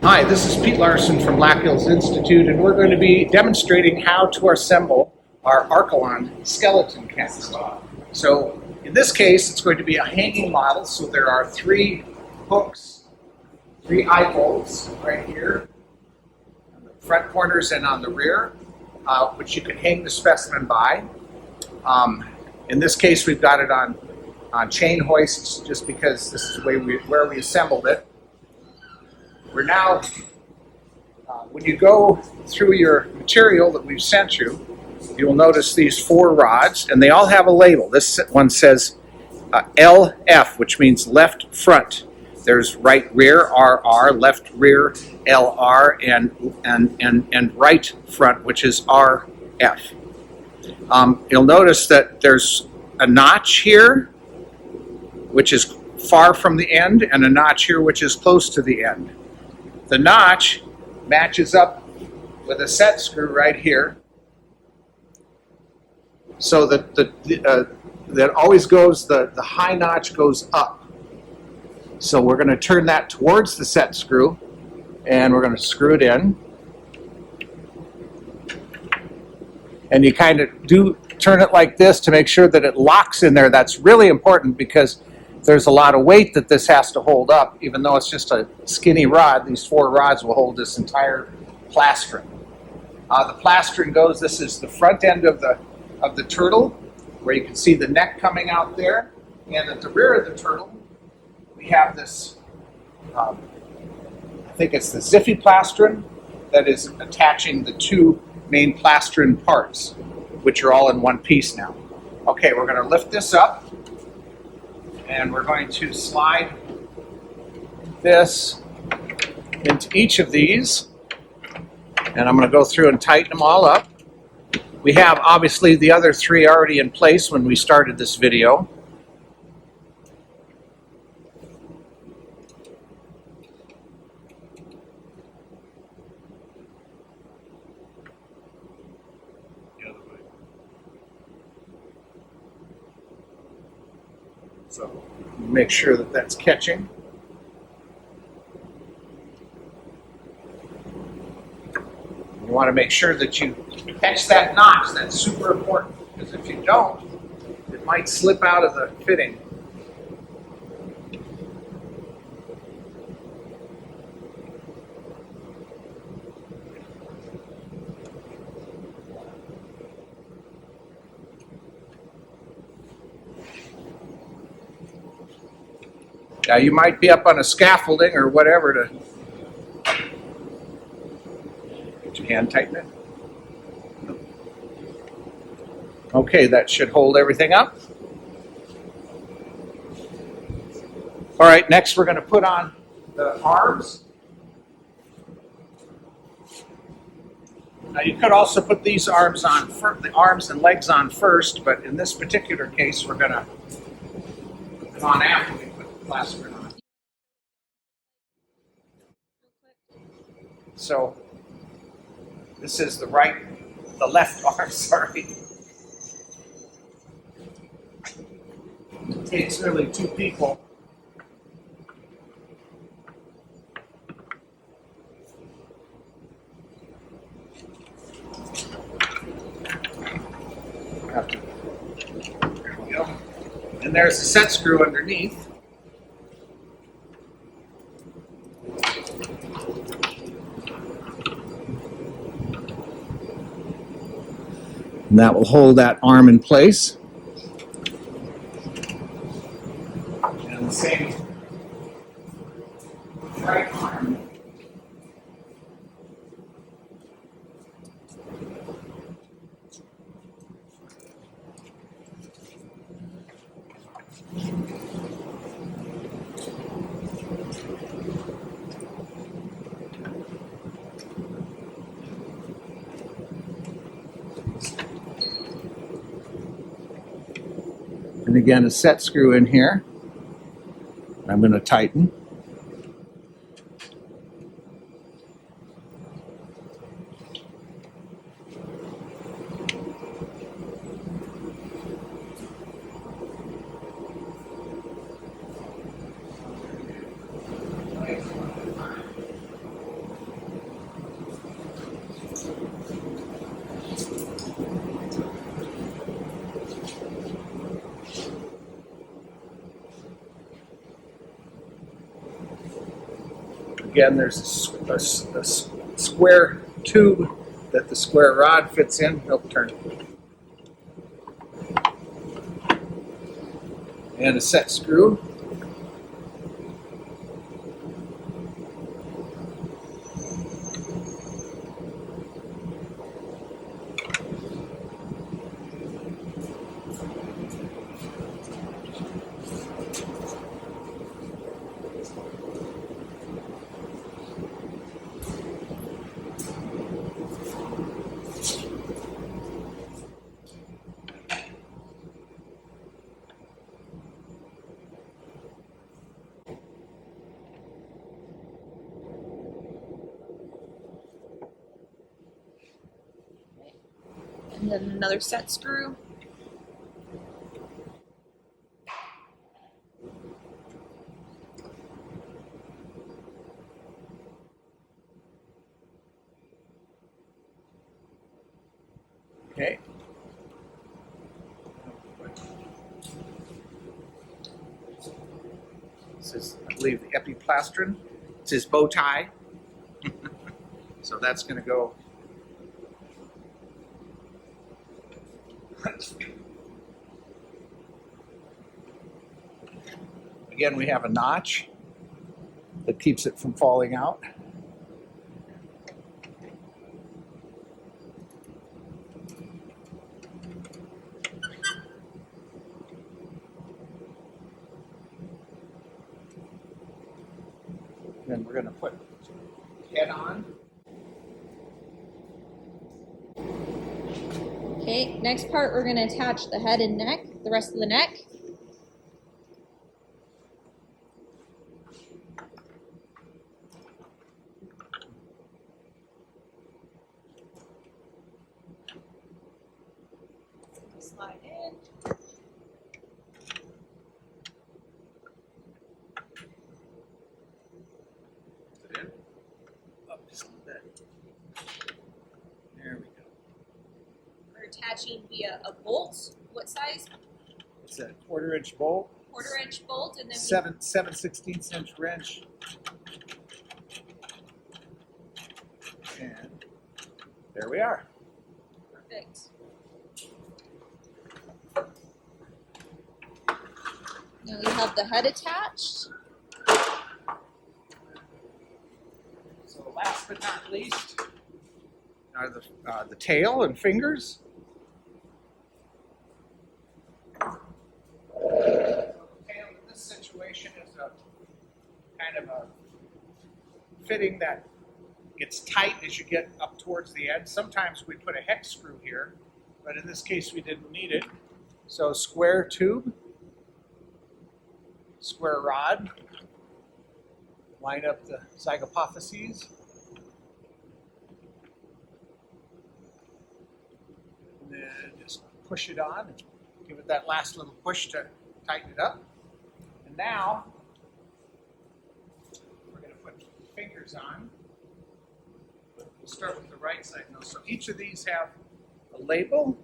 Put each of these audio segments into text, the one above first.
Hi, this is Pete Larson from Black Hills Institute, and we're going to be demonstrating how to assemble our Archelon skeleton cast. So in this case, it's going to be a hanging model, so there are 3 hooks, 3 eye bolts right here, on the front corners and on the rear, which you can hang the specimen by. In this case, we've got it on chain hoists just because this is the way where we assembled it. We're now, when you go through your material that we've sent you, you will notice these 4 rods, and they all have a label. This one says LF, which means left front. There's right rear, RR, left rear, LR, and right front, which is RF. You'll notice that there's a notch here, which is far from the end, and a notch here, which is close to the end. The notch matches up with a set screw right here, so that always goes, the high notch goes up. So we're going to turn that towards the set screw, and we're going to screw it in. And you kind of do turn it like this to make sure that it locks in there. That's really important because there's a lot of weight that this has to hold up. Even though it's just a skinny rod, these 4 rods will hold this entire plastron. The plastron goes, this is the front end of the turtle, where you can see the neck coming out there. And at the rear of the turtle, we have this, I think it's the Ziffy plastron that is attaching the 2 main plastron parts, which are all in one piece now. Okay, we're going to lift this up, and we're going to slide this into each of these, and I'm going to go through and tighten them all up. We have obviously the other 3 already in place when we started this video. So make sure that that's catching. You want to make sure that you catch that notch. That's super important, because if you don't, it might slip out of the fitting. Now you might be up on a scaffolding or whatever to get your hand tighten it. Okay, that should hold everything up. All right, next we're going to put on the arms. Now you could also put these arms on, the arms and legs on first, but in this particular case we're going to put them on after we put the plastron on. So this is the left arm, sorry. It takes really 2 people. There we go. And there's the set screw underneath. And that will hold that arm in place. And the same right arm. And again, a set screw in here. I'm going to tighten. Again, there's a square tube that the square rod fits in. Nope, turn. And a set screw. And then another set screw. Okay. This is, I believe, the epiplastron. It's his bow tie. So that's going to go. Again, we have a notch that keeps it from falling out. Then we're going to put head on. Okay, next part we're going to attach the head and neck, the rest of the neck. Slide in. Put it in. Up just a little bit. There we go. We're attaching via a bolt. What size? It's a 1/4-inch bolt. 1/4-inch bolt, and then 7/16 wrench. And there we are. Perfect. Now we have the head attached. So last but not least are the tail and fingers. The tail in this situation is a kind of a fitting that gets tight as you get up towards the end. Sometimes we put a hex screw here, but in this case we didn't need it. So square tube, square rod, line up the zygapophyses. And then just push it on and give it that last little push to tighten it up. And now we're going to put fingers on. We'll start with the right side. Now, so each of these have a label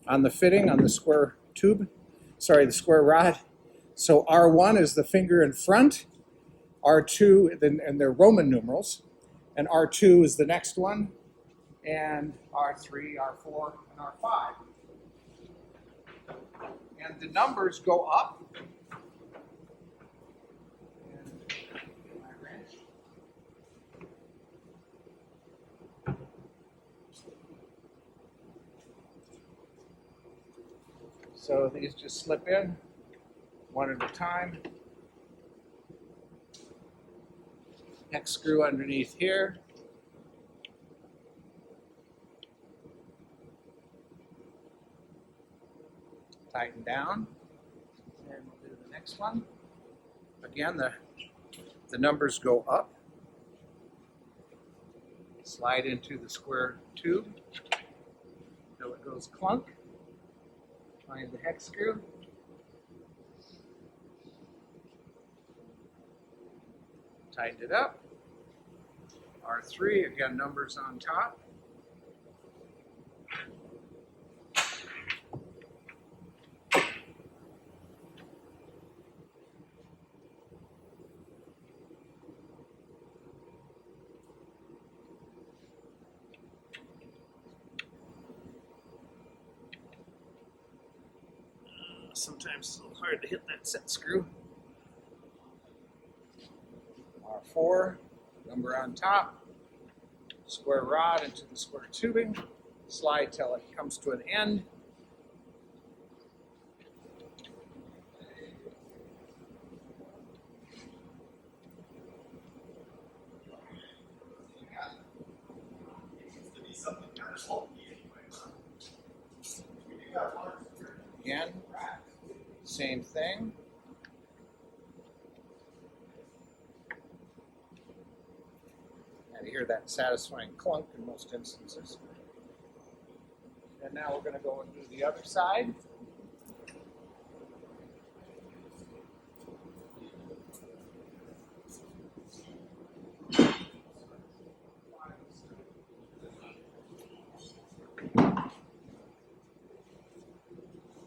on the fitting on the square tube, the square rod. So R1 is the finger in front, R2, and they're Roman numerals, and R2 is the next one, and R3, R4, and R5. And the numbers go up. And get my wrench. So these just slip in one at a time. Next screw underneath here. Tighten down. And we'll do the next one. Again, the numbers go up. Slide into the square tube until it goes clunk. Find the hex screw. Tighten it up. R3, again, numbers on top. sometimes it's a little hard to hit that set screw. R4, number on top, square rod into the square tubing, slide till it comes to an end. Again, same thing. And you hear that satisfying clunk in most instances. And now we're going to go and do the other side.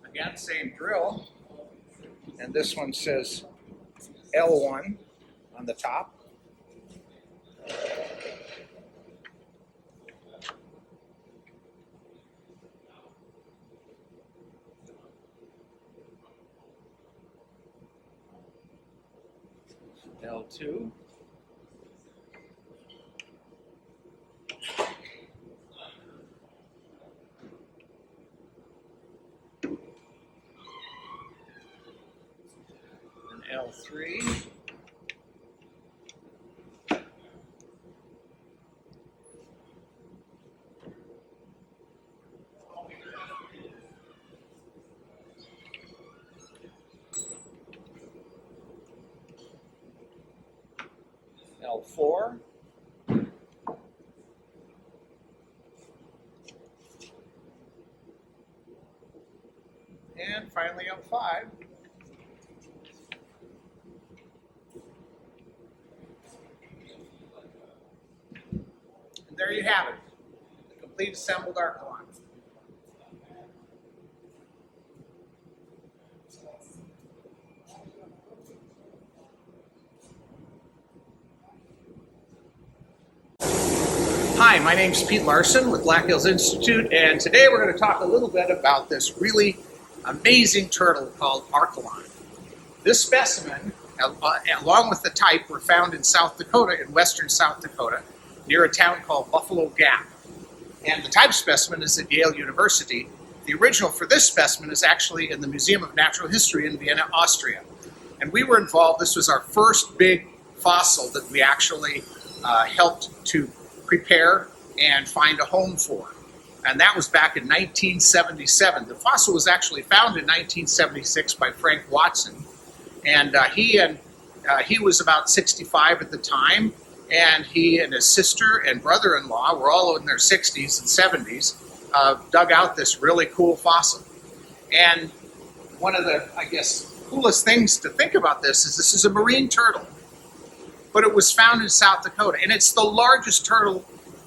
Again, same drill. And this one says L1 on the top. L2. L3. L4. And finally L5. And there you have it, the complete assembled Archelon. Hi, my name is Pete Larson with Black Hills Institute, and today we're going to talk a little bit about this really amazing turtle called Archelon. This specimen, along with the type, were found in South Dakota, in western South Dakota, near a town called Buffalo Gap. And the type specimen is at Yale University. The original for this specimen is actually in the Museum of Natural History in Vienna, Austria. And we were involved. This was our first big fossil that we actually helped to prepare and find a home for. And that was back in 1977. The fossil was actually found in 1976 by Frank Watson. And he was about 65 at the time. And he and his sister and brother-in-law were all in their 60s and 70s, dug out this really cool fossil. And one of the, I guess, coolest things to think about this is a marine turtle. But it was found in South Dakota, and it's the largest turtle,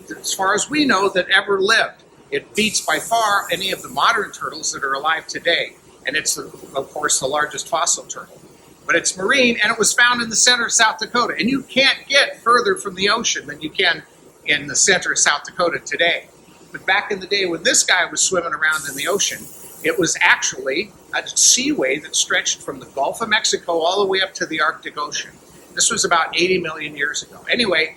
as far as we know, that ever lived. It beats by far any of the modern turtles that are alive today, and it's, of course, the largest fossil turtle. But it's marine, and it was found in the center of South Dakota, and you can't get further from the ocean than you can in the center of South Dakota today. But back in the day when this guy was swimming around in the ocean, it was actually a seaway that stretched from the Gulf of Mexico all the way up to the Arctic Ocean. This was about 80 million years ago. Anyway,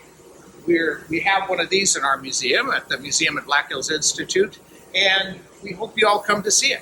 we have one of these in our museum, at the museum at Black Hills Institute, and we hope you all come to see it.